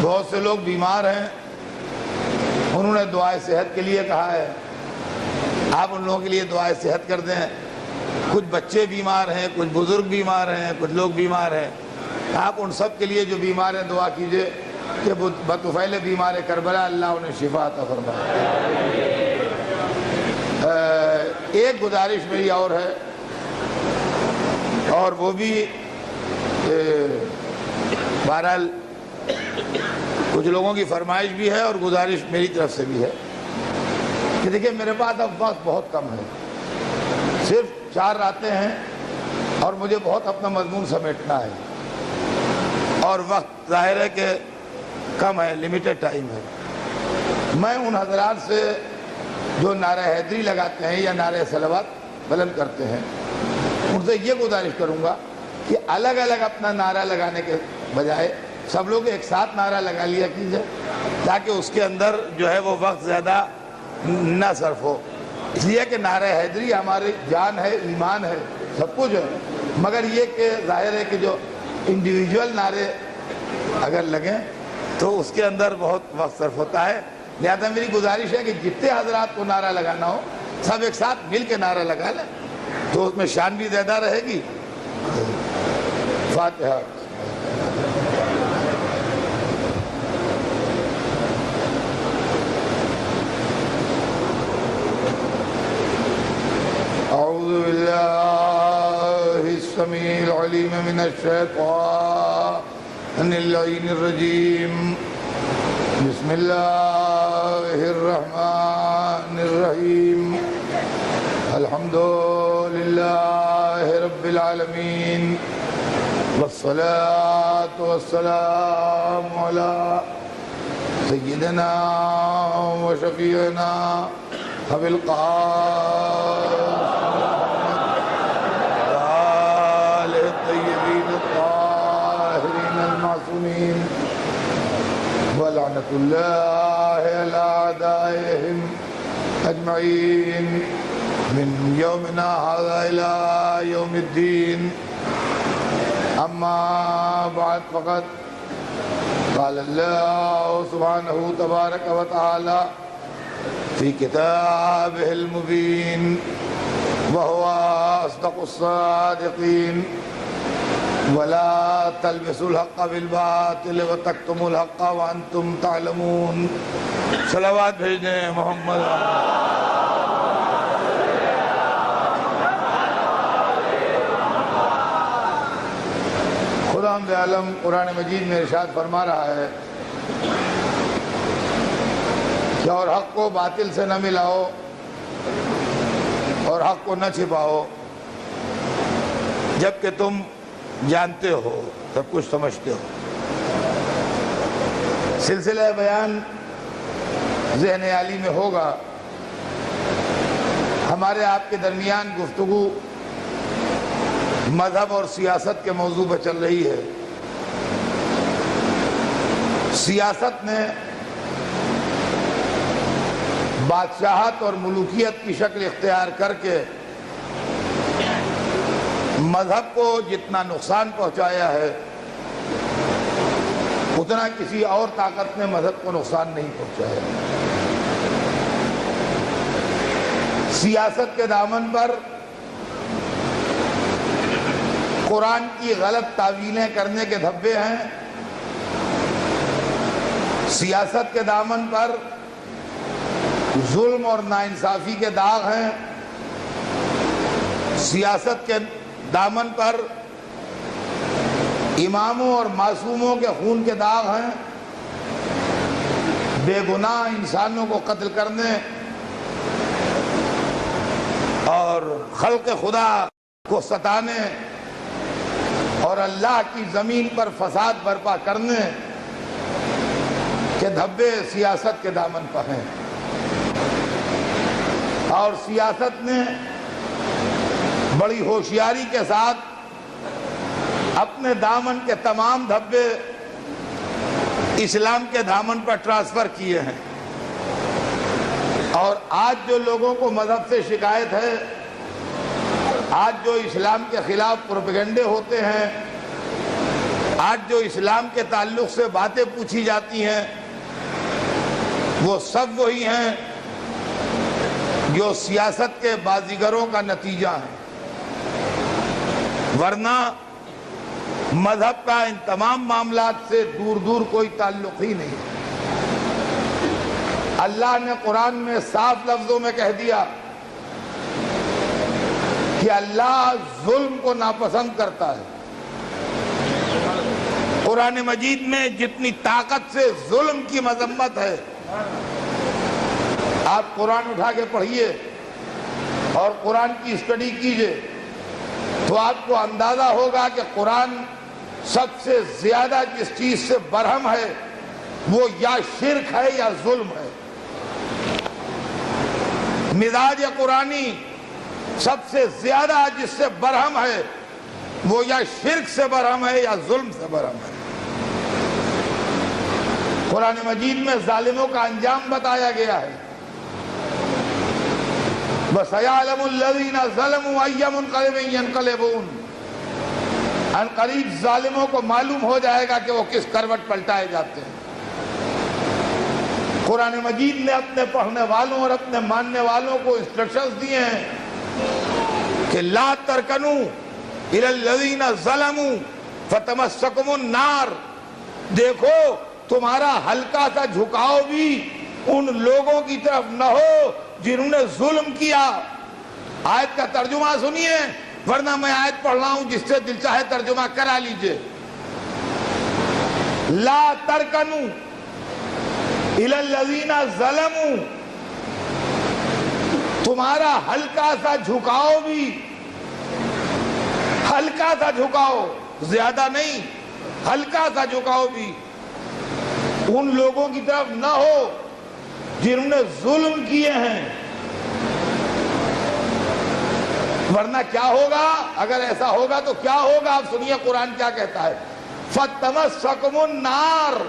بہت سے لوگ بیمار ہیں، انہوں نے دعائے صحت کے لیے کہا ہے، آپ ان لوگوں کے لیے دعائے صحت کر دیں۔ کچھ بچے بیمار ہیں، کچھ بزرگ بیمار ہیں، کچھ لوگ بیمار ہیں، آپ ان سب کے لیے جو بیمار ہیں دعا کیجئے کہ بطفیل بیمار کربلا اللہ انہیں شفا عطا فرمائے۔ ایک گزارش میری اور ہے، اور وہ بھی بہرحال کچھ لوگوں کی فرمائش بھی ہے اور گزارش میری طرف سے بھی ہے کہ دیکھیں میرے پاس اب وقت بہت کم ہے، صرف 4 راتیں ہیں اور مجھے بہت اپنا مضمون سمیٹنا ہے، اور وقت ظاہر ہے کہ کم ہے، لیمیٹڈ ٹائم ہے۔ میں ان حضرات سے جو نعرہ حیدری لگاتے ہیں یا نعرہ صلوات بلند کرتے ہیں ان سے یہ گزارش کروں گا کہ الگ الگ اپنا نعرہ لگانے کے بجائے سب لوگ ایک ساتھ نعرہ لگا لیا کیجئے، تاکہ اس کے اندر جو ہے وہ وقت زیادہ نہ صرف ہو۔ اس لیے کہ نعرہ حیدری ہماری جان ہے، ایمان ہے، سب کچھ ہے، مگر یہ کہ ظاہر ہے کہ جو انڈیویجول نعرے اگر لگیں تو اس کے اندر بہت وقت صرف ہوتا ہے۔ لہذا میری گزارش ہے کہ جتنے حضرات کو نعرہ لگانا ہو سب ایک ساتھ مل کے نعرہ لگا لیں تو اس میں شان بھی زیادہ رہے گی۔ فاتحہ۔ اعوذ باللہ السمیع العلیم من الشیطان اللعین الرجیم، بسم اللہ الرحمن الرحیم، الحمد للہ رب العالمین، والصلاة والسلام علی سیدنا و شفیعنا ابی القاسم وآلہ الطیبین الطاہرین المعصومین، ولعنۃ اللہ علی اعدائہم اجمعین من یومنا ھذا الی یوم الدین۔ اما بعد فقط قال اللہ سبحانہ تبارک و تعالی فی کتابہ المبین وہو اصدق الصادقین، ولا تلبسوا الحق بالباطل وتکتموا الحق وانتم تعلمون۔ صلوات بھیجنے محمد۔ خدا عالم قرآن مجید میں ارشاد فرما رہا ہے کہ اور حق کو باطل سے نہ ملاؤ اور حق کو نہ چھپاؤ جبکہ تم جانتے ہو، سب کچھ سمجھتے ہو۔ سلسلہ بیان ذہن عالی میں ہوگا، ہمارے آپ کے درمیان گفتگو مذہب اور سیاست کے موضوع پر چل رہی ہے۔ سیاست نے بادشاہت اور ملوکیت کی شکل اختیار کر کے مذہب کو جتنا نقصان پہنچایا ہے اتنا کسی اور طاقت نے مذہب کو نقصان نہیں پہنچایا۔ سیاست کے دامن پر قرآن کی غلط تعویلیں کرنے کے دھبے ہیں، سیاست کے دامن پر ظلم اور ناانصافی کے داغ ہیں، سیاست کے دامن پر اماموں اور معصوموں کے خون کے داغ ہیں، بے گناہ انسانوں کو قتل کرنے اور خلق خدا کو ستانے اور اللہ کی زمین پر فساد برپا کرنے کے دھبے سیاست کے دامن پر ہیں۔ اور سیاست نے بڑی ہوشیاری کے ساتھ اپنے دامن کے تمام دھبے اسلام کے دامن پر ٹرانسفر کیے ہیں، اور آج جو لوگوں کو مذہب سے شکایت ہے، آج جو اسلام کے خلاف پروپیگنڈے ہوتے ہیں، آج جو اسلام کے تعلق سے باتیں پوچھی جاتی ہیں وہ سب وہی ہیں جو سیاست کے بازیگروں کا نتیجہ ہے، ورنہ مذہب کا ان تمام معاملات سے دور دور کوئی تعلق ہی نہیں۔ اللہ نے قرآن میں صاف لفظوں میں کہہ دیا کہ اللہ ظلم کو ناپسند کرتا ہے۔ قرآن مجید میں جتنی طاقت سے ظلم کی مذمت ہے، آپ قرآن اٹھا کے پڑھیے اور قرآن کی اسٹڈی کیجئے تو آپ کو اندازہ ہوگا کہ قرآن سب سے زیادہ جس چیز سے برہم ہے وہ یا شرک ہے یا ظلم ہے۔ مزاج قرآنی سب سے زیادہ جس سے برہم ہے وہ یا شرک سے برہم ہے یا ظلم سے برہم ہے۔ قرآن مجید میں ظالموں کا انجام بتایا گیا ہے۔ وَسَيَعْلَمُ الَّذِينَ ظَلَمُوا أَيَّ مُنْقَلِبٍ يَنْقَلِبُونَ، ان قریب ظالموں کو معلوم ہو جائے گا کہ وہ کس کروٹ پلٹائے جاتے ہیں۔ قرآن مجید نے اپنے پڑھنے والوں اور اپنے ماننے والوں کو انسٹرکشنز دیے ہیں کہ لا ترکنوا الی الذین ظلموا فتمسکم النار، دیکھو تمہارا ہلکا سا جھکاؤ بھی ان لوگوں کی طرف نہ ہو جنہوں نے ظلم کیا۔ آیت کا ترجمہ سنیے، ورنہ میں آیت پڑھ رہا ہوں، جس سے دل چاہے ترجمہ کرا لیجئے۔ لا ترکنوا الی الذین ظلموا، تمہارا ہلکا سا جھکاؤ بھی، ہلکا سا جھکاؤ، زیادہ نہیں، ہلکا سا جھکاؤ بھی ان لوگوں کی طرف نہ ہو جنہوں نے ظلم کیے ہیں، ورنہ کیا ہوگا؟ اگر ایسا ہوگا تو کیا ہوگا؟ آپ سنیے قرآن کیا کہتا ہے، فَتَمَسَّكُمُ النَّارُ،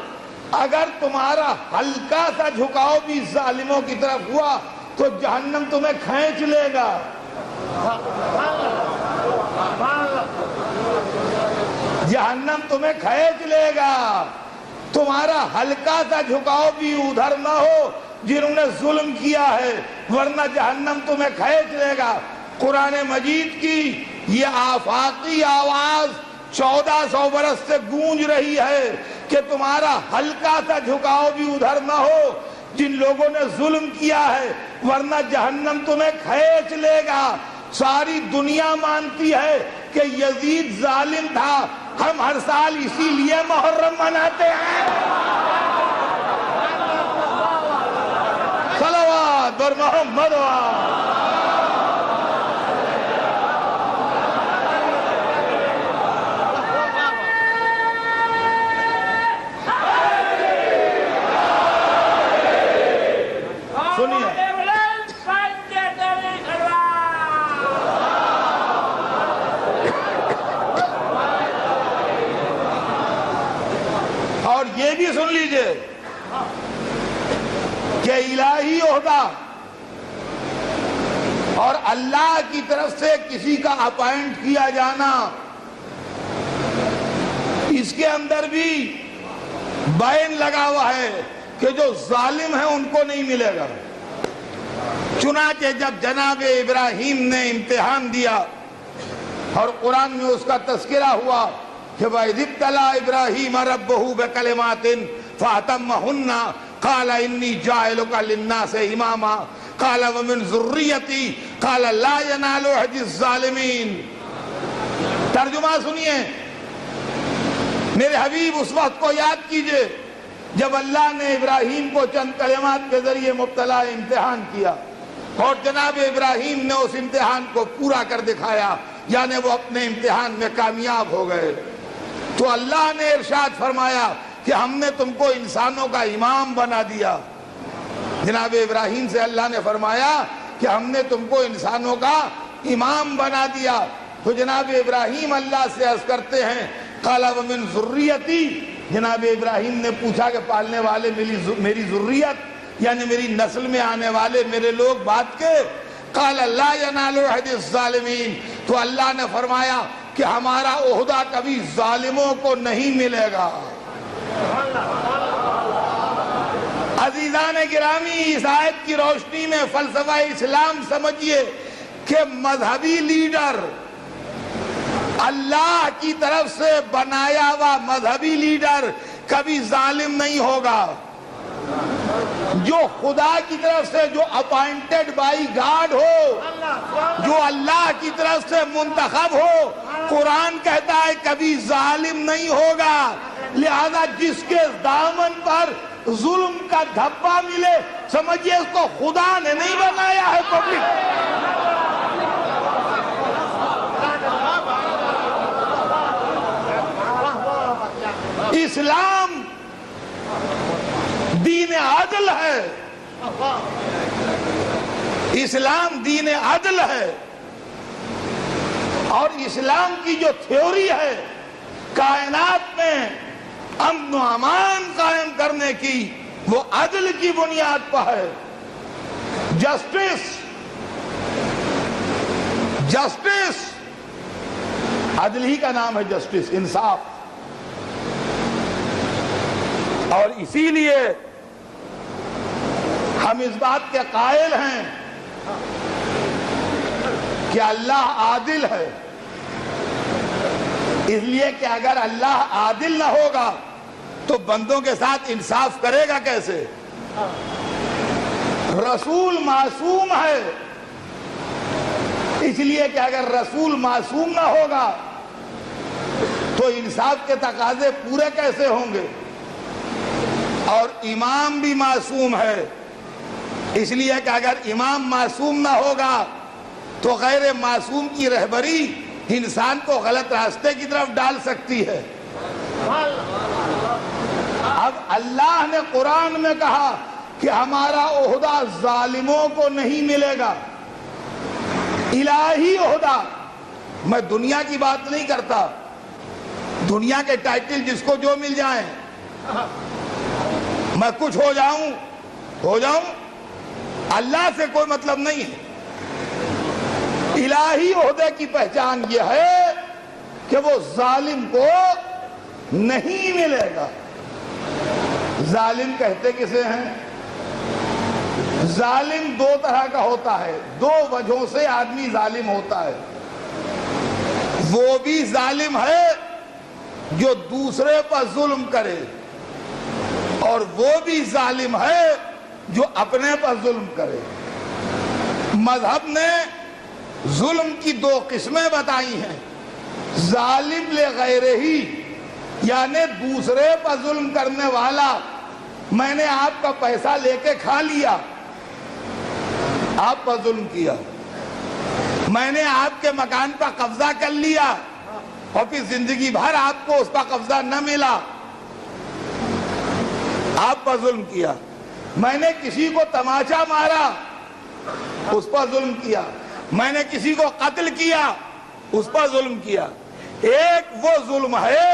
اگر تمہارا ہلکا سا جھکاؤ بھی ظالموں کی طرف ہوا تو جہنم تمہیں کھینچ لے گا۔ جہنم تمہیں کھینچ لے گا، تمہارا ہلکا سا جھکاؤ بھی ادھر نہ ہو جنہوں نے ظلم کیا ہے، ورنہ جہنم تمہیں کھینچ لے گا۔ قرآن مجید کی یہ آفاقی آواز 1400 برس سے گونج رہی ہے کہ تمہارا ہلکا سا جھکاؤ بھی ادھر نہ ہو جن لوگوں نے ظلم کیا ہے، ورنہ جہنم تمہیں کھینچ لے گا۔ ساری دنیا مانتی ہے کہ یزید ظالم تھا، ہم ہر سال اسی لیے محرم مناتے ہیں۔ صلوات بر محمد یہ بھی سن لیجئے کہ الہی عہدہ اور اللہ کی طرف سے کسی کا اپائنٹ کیا جانا، اس کے اندر بھی بین لگا ہوا ہے کہ جو ظالم ہیں ان کو نہیں ملے گا۔ چنانچہ جب جناب ابراہیم نے امتحان دیا اور قرآن میں اس کا تذکرہ ہوا کہ وَإِذِ ابْتَلَىٰ إِبْرَاهِيمَ رَبُّهُ بِكَلِمَاتٍ فَأَتَمَّهُنَّ قَالَ إِنِّي جَاعِلُكَ لِلنَّاسِ إِمَامًا قَالَ وَمِن ذُرِّيَّتِي قَالَ لَا يَنَالُ عَهْدِ الظَّالِمِينَ۔ ترجمہ سنیے، میرے حبیب اس وقت کو یاد کیجئے جب اللہ نے ابراہیم کو چند کلمات کے ذریعے مبتلا امتحان کیا اور جناب ابراہیم نے اس امتحان کو پورا کر دکھایا، یعنی وہ اپنے امتحان میں کامیاب ہو گئے، تو اللہ نے ارشاد فرمایا کہ ہم نے تم کو انسانوں کا امام بنا دیا۔ جناب ابراہیم سے اللہ نے فرمایا کہ ہم نے تم کو انسانوں کا امام بنا دیا، تو جناب ابراہیم اللہ سے عرض کرتے ہیں قَالَ وَمِن ذُرِّيَّتِي، جناب ابراہیم نے پوچھا کہ پالنے والے میری ذریت یعنی میری نسل میں آنے والے میرے لوگ بات کے، قَالَ لَا يَنَالُ عَهْدِ الظَّالِمِينَ، تو اللہ نے فرمایا کہ ہمارا عہدہ کبھی ظالموں کو نہیں ملے گا۔ عزیزان گرامی، اس آیت کی روشنی میں فلسفہ اسلام سمجھیے کہ مذہبی لیڈر، اللہ کی طرف سے بنایا ہوا مذہبی لیڈر کبھی ظالم نہیں ہوگا۔ جو خدا کی طرف سے، جو اپائنٹڈ بائی گاڈ ہو، جو اللہ کی طرف سے منتخب ہو، قرآن کہتا ہے کبھی ظالم نہیں ہوگا۔ لہذا جس کے دامن پر ظلم کا دھبا ملے، سمجھیے اس کو خدا نے نہیں بنایا ہے پبلک۔ اسلام دین عدل ہے، اسلام دین عدل ہے، اور اسلام کی جو تھیوری ہے کائنات میں امن و امان قائم کرنے کی، وہ عدل کی بنیاد پر ہے۔ جسٹس عدل ہی کا نام ہے، جسٹس، انصاف۔ اور اسی لیے ہم اس بات کے قائل ہیں کہ اللہ عادل ہے، اس لیے کہ اگر اللہ عادل نہ ہوگا تو بندوں کے ساتھ انصاف کرے گا کیسے؟ رسول معصوم ہے، اس لیے کہ اگر رسول معصوم نہ ہوگا تو انصاف کے تقاضے پورے کیسے ہوں گے؟ اور امام بھی معصوم ہے، اس لیے کہ اگر امام معصوم نہ ہوگا تو غیر معصوم کی رہبری انسان کو غلط راستے کی طرف ڈال سکتی ہے۔ اب اللہ نے قرآن میں کہا کہ ہمارا عہدہ ظالموں کو نہیں ملے گا، الہی عہدہ۔ میں دنیا کی بات نہیں کرتا، دنیا کے ٹائٹل جس کو جو مل جائیں، میں کچھ ہو جاؤں، اللہ سے کوئی مطلب نہیں ہے۔ الہی عہدے کی پہچان یہ ہے کہ وہ ظالم کو نہیں ملے گا۔ ظالم کہتے کسے ہیں؟ ظالم دو طرح کا ہوتا ہے، دو وجہوں سے آدمی ظالم ہوتا ہے۔ وہ بھی ظالم ہے جو دوسرے پر ظلم کرے، اور وہ بھی ظالم ہے جو اپنے پر ظلم کرے۔ مذہب نے ظلم کی دو قسمیں بتائی ہیں، ظالم لغیرہ ہی، یعنی دوسرے پر ظلم کرنے والا۔ میں نے آپ کا پیسہ لے کے کھا لیا، آپ پر ظلم کیا۔ میں نے آپ کے مکان پر قبضہ کر لیا اور پھر زندگی بھر آپ کو اس پر قبضہ نہ ملا، آپ پر ظلم کیا۔ میں نے کسی کو تماچا مارا، اس پر ظلم کیا۔ میں نے کسی کو قتل کیا، اس پر ظلم کیا۔ ایک وہ ظلم ہے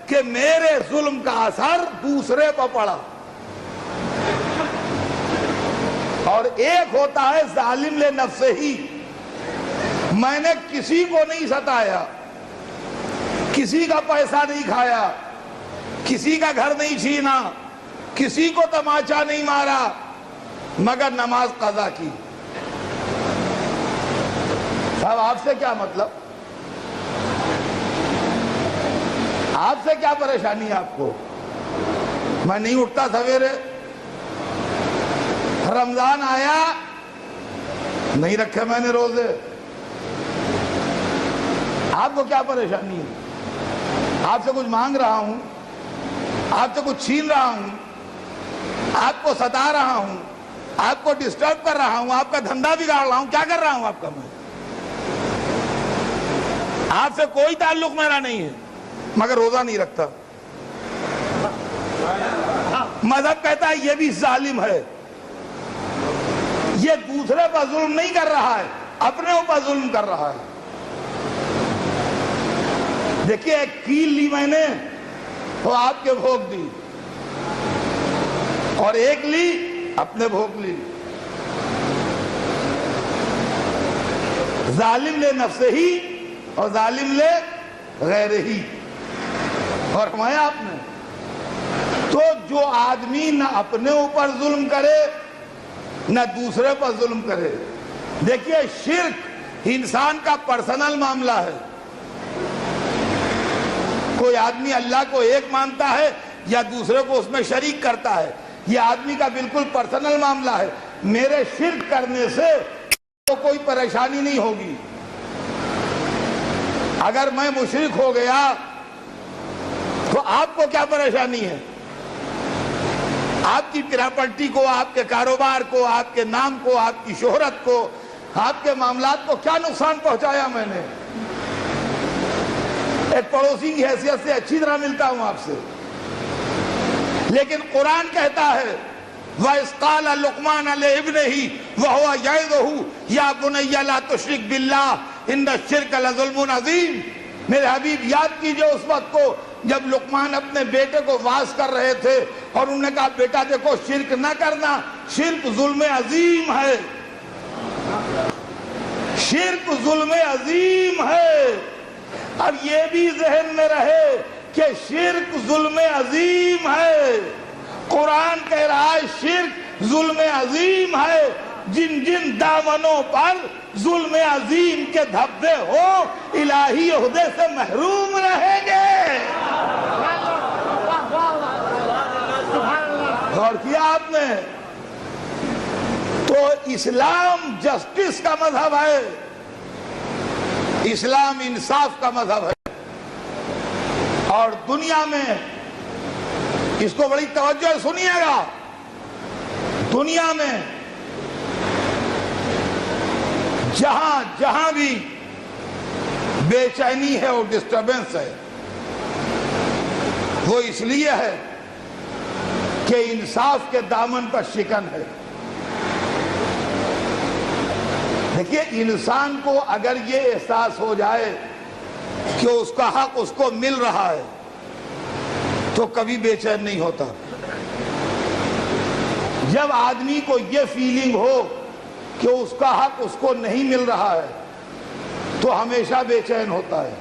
کہ میرے ظلم کا اثر دوسرے پر پڑا، اور ایک ہوتا ہے ظالم لنفسہ ہی۔ میں نے کسی کو نہیں ستایا، کسی کا پیسہ نہیں کھایا، کسی کا گھر نہیں چھینا، کسی کو تماچا نہیں مارا، مگر نماز قضا کی۔ صاحب آپ سے کیا مطلب؟ آپ سے کیا پریشانی ہے آپ کو؟ میں نہیں اٹھتا سویرے، رمضان آیا نہیں رکھے میں نے روزے، آپ کو کیا پریشانی ہے؟ آپ سے کچھ مانگ رہا ہوں، آپ سے کچھ چھین رہا ہوں، آپ کو ستا رہا ہوں، آپ کو ڈسٹرب کر رہا ہوں، آپ کا دھندا بگاڑ رہا ہوں، کیا کر رہا ہوں آپ کا؟ میں آپ سے کوئی تعلق میرا نہیں ہے، مگر روزہ نہیں رکھتا۔ مذہب کہتا ہے یہ بھی ظالم ہے، یہ دوسرے پر ظلم نہیں کر رہا ہے، اپنے اوپر ظلم کر رہا ہے۔ دیکھیے ایک کیل لی میں نے، وہ آپ کے بھوگ دی، اور ایک لی اپنے بھوگ لی۔ ظالم لے نفسہ ہی اور ظالم لے غیرہی، اور فرمایا آپ نے تو جو آدمی نہ اپنے اوپر ظلم کرے نہ دوسرے پر ظلم کرے. دیکھیے شرک انسان کا پرسنل معاملہ ہے. کوئی آدمی اللہ کو ایک مانتا ہے یا دوسرے کو اس میں شریک کرتا ہے، یہ آدمی کا بالکل پرسنل معاملہ ہے. میرے شرک کرنے سے تو کوئی پریشانی نہیں ہوگی. اگر میں مشرک ہو گیا تو آپ کو کیا پریشانی ہے؟ آپ کی پراپرٹی کو، آپ کے کاروبار کو، آپ کے نام کو، آپ کی شہرت کو، آپ کے معاملات کو کیا نقصان پہنچایا میں نے؟ ایک پڑوسی کی حیثیت سے اچھی طرح ملتا ہوں آپ سے. لیکن قرآن کہتا ہے وَإِذْ قَالَ لُقْمَانَ لِابْنِهِ وَهُوَ يَعِظُهُ يَا بُنَيَّ لَا تُشْرِكْ بِاللَّهِ إِنَّ الشِّرْكَ لَظُلْمٌ عَظِيمٌ. میرے حبیب یاد کیجئے اس وقت کو جب لقمان اپنے بیٹے کو واعظ کر رہے تھے اور انہوں نے کہا بیٹا دیکھو شرک نہ کرنا، شرک ظلم عظیم ہے، شرک ظلم عظیم ہے. اب یہ بھی ذہن میں رہے کہ شرک ظلم عظیم ہے. قرآن کہہ رہا ہے شرک ظلم عظیم ہے. جن جن دامنوں پر ظلم عظیم کے دھبے ہو الہی عہدے سے محروم رہیں گے. غور کیا آپ نے؟ تو اسلام جسٹس کا مذہب ہے، اسلام انصاف کا مذہب ہے. اور دنیا میں اس کو بڑی توجہ سنیے گا، دنیا میں جہاں جہاں بھی بے چینی ہے اور ڈسٹربنس ہے وہ اس لیے ہے کہ انصاف کے دامن پر شکن ہے. دیکھیے انسان کو اگر یہ احساس ہو جائے کہ اس کا حق اس کو مل رہا ہے تو کبھی بے چین نہیں ہوتا. جب آدمی کو یہ فیلنگ ہو کہ اس کا حق اس کو نہیں مل رہا ہے تو ہمیشہ بے چین ہوتا ہے.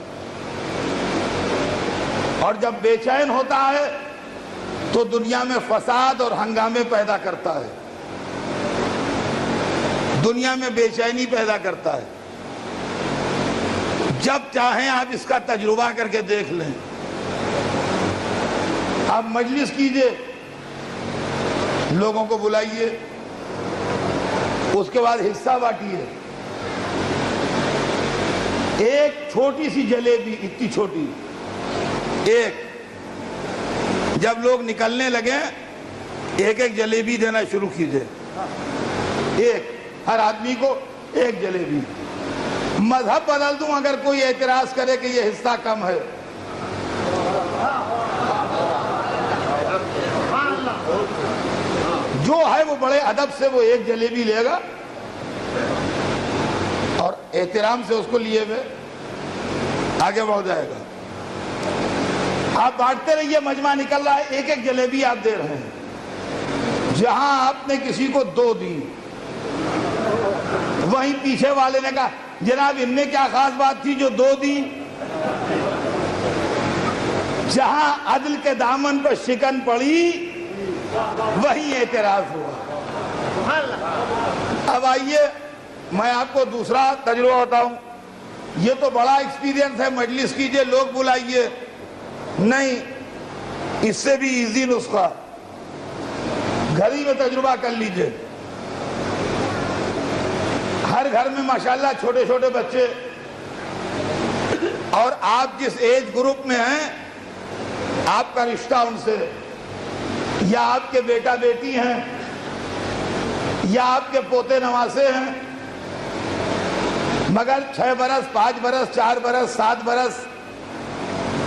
اور جب بے چین ہوتا ہے تو دنیا میں فساد اور ہنگامے پیدا کرتا ہے، دنیا میں بے چینی پیدا کرتا ہے. جب چاہیں آپ اس کا تجربہ کر کے دیکھ لیں. آپ مجلس کیجئے، لوگوں کو بلائیے، اس کے بعد حصہ بانٹیے. ایک چھوٹی سی جلیبی، اتنی چھوٹی ایک، جب لوگ نکلنے لگے ایک ایک جلیبی دینا شروع کیجئے. ایک، ہر آدمی کو ایک جلیبی. مذہب بدل دوں اگر کوئی اعتراض کرے کہ یہ حصہ کم ہے. جو ہے وہ بڑے ادب سے وہ ایک جلیبی لے گا اور احترام سے اس کو لیے ہوئے آگے بڑھ جائے گا. آپ بانٹتے رہیے، مجمع نکل رہا ہے، ایک ایک جلیبی آپ دے رہے ہیں. جہاں آپ نے کسی کو دو دی وہیں پیچھے والے نے کہا جناب ان میں کیا خاص بات تھی جو دو دی. جہاں عدل کے دامن پر شکن پڑی وہیں اعتراض ہوا. اب آئیے میں آپ کو دوسرا تجربہ بتاؤں. یہ تو بڑا ایکسپیرینس ہے، مجلس کیجئے، لوگ بلائیے. نہیں، اس سے بھی ایزی نسخہ، گھر ہی میں تجربہ کر لیجئے. ہر گھر میں ماشاءاللہ چھوٹے چھوٹے بچے، اور آپ جس ایج گروپ میں ہیں آپ کا رشتہ ان سے، یا آپ کے بیٹا بیٹی ہیں یا آپ کے پوتے نواسے ہیں، مگر 6 برس 5 برس 4 برس 7 برس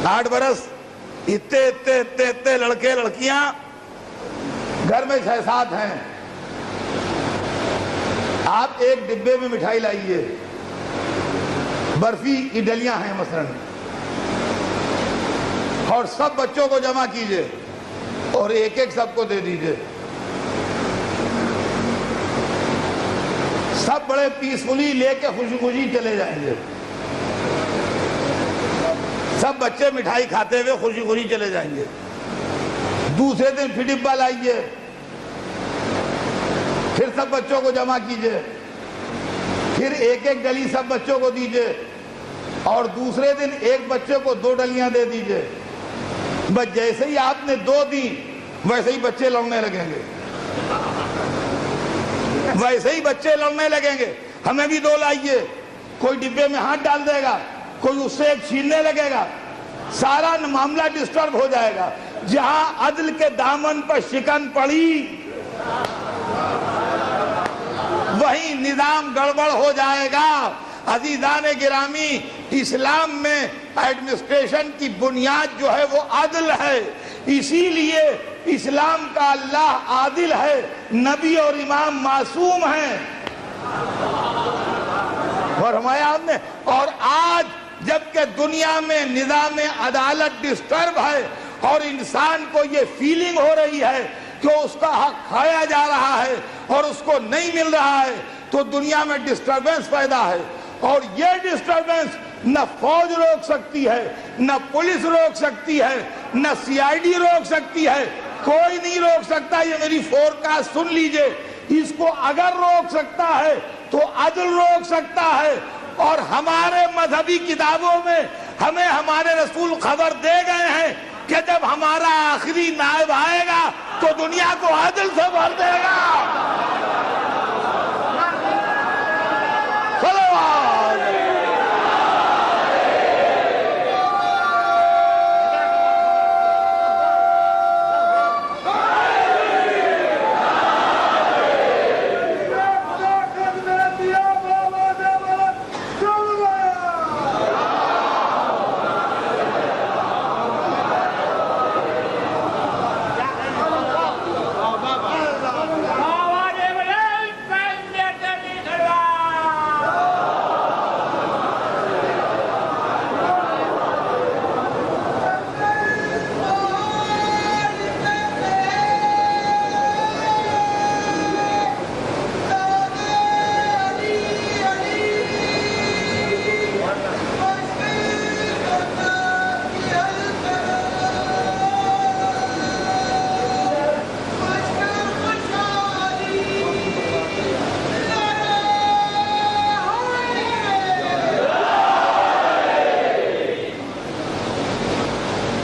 8 برس اتنے لڑکے لڑکیاں گھر میں 6-7 ہیں. آپ ایک ڈبے میں مٹھائی لائیے، برفی کی ڈلیاں ہیں مثلاً، اور سب بچوں کو جمع کیجئے اور ایک ایک سب کو دے دیجئے. سب بڑے پیسفلی لے کے خوشی خوشی چلے جائیں گے. سب بچے مٹھائی کھاتے ہوئے خوشی خوشی چلے جائیں گے. دوسرے دن پھر ڈبہ لائیے, پھر سب بچوں کو جمع کیجئے, پھر ایک ایک ڈلی سب بچوں کو دیجئے, اور دوسرے دن ایک بچے کو 2 ڈلیاں دے دیجئے. بس جیسے ہی آپ نے 2 دی ویسے ہی بچے لڑنے لگیں گے, ویسے ہی بچے لڑنے لگیں گے. ہمیں بھی 2 لائیے, کوئی ڈبے میں ہاتھ ڈال دے گا, کوئی اس سے ایک چھیننے لگے گا, سارا معاملہ ڈسٹرب ہو جائے گا. جہاں عدل کے دامن پر شکن پڑی وہیں نظام گڑبڑ ہو جائے گا. عزیزان گرامی, اسلام میں ایڈمنسٹریشن کی بنیاد جو ہے وہ عدل ہے. اسی لیے اسلام کا اللہ عادل ہے, نبی اور امام معصوم ہیں. فرمایا ہم نے. اور آج جبکہ دنیا میں نظام عدالت ڈسٹرب ہے اور انسان کو یہ فیلنگ ہو رہی ہے کہ اس کا حق کھایا جا رہا ہے اور اس کو نہیں مل رہا ہے, تو دنیا میں ڈسٹربنس پیدا ہے. اور یہ ڈسٹربنس نہ فوج روک سکتی ہے, نہ پولیس روک سکتی ہے, نہ CID روک سکتی ہے, کوئی نہیں روک سکتا. یہ میری فورکاسٹ سن لیجئے. اس کو اگر روک سکتا ہے تو عدل روک سکتا ہے. اور ہمارے مذہبی کتابوں میں ہمیں ہمارے رسول خبر دے گئے ہیں کہ جب ہمارا آخری نائب آئے گا تو دنیا کو عدل سے بھر دے گا.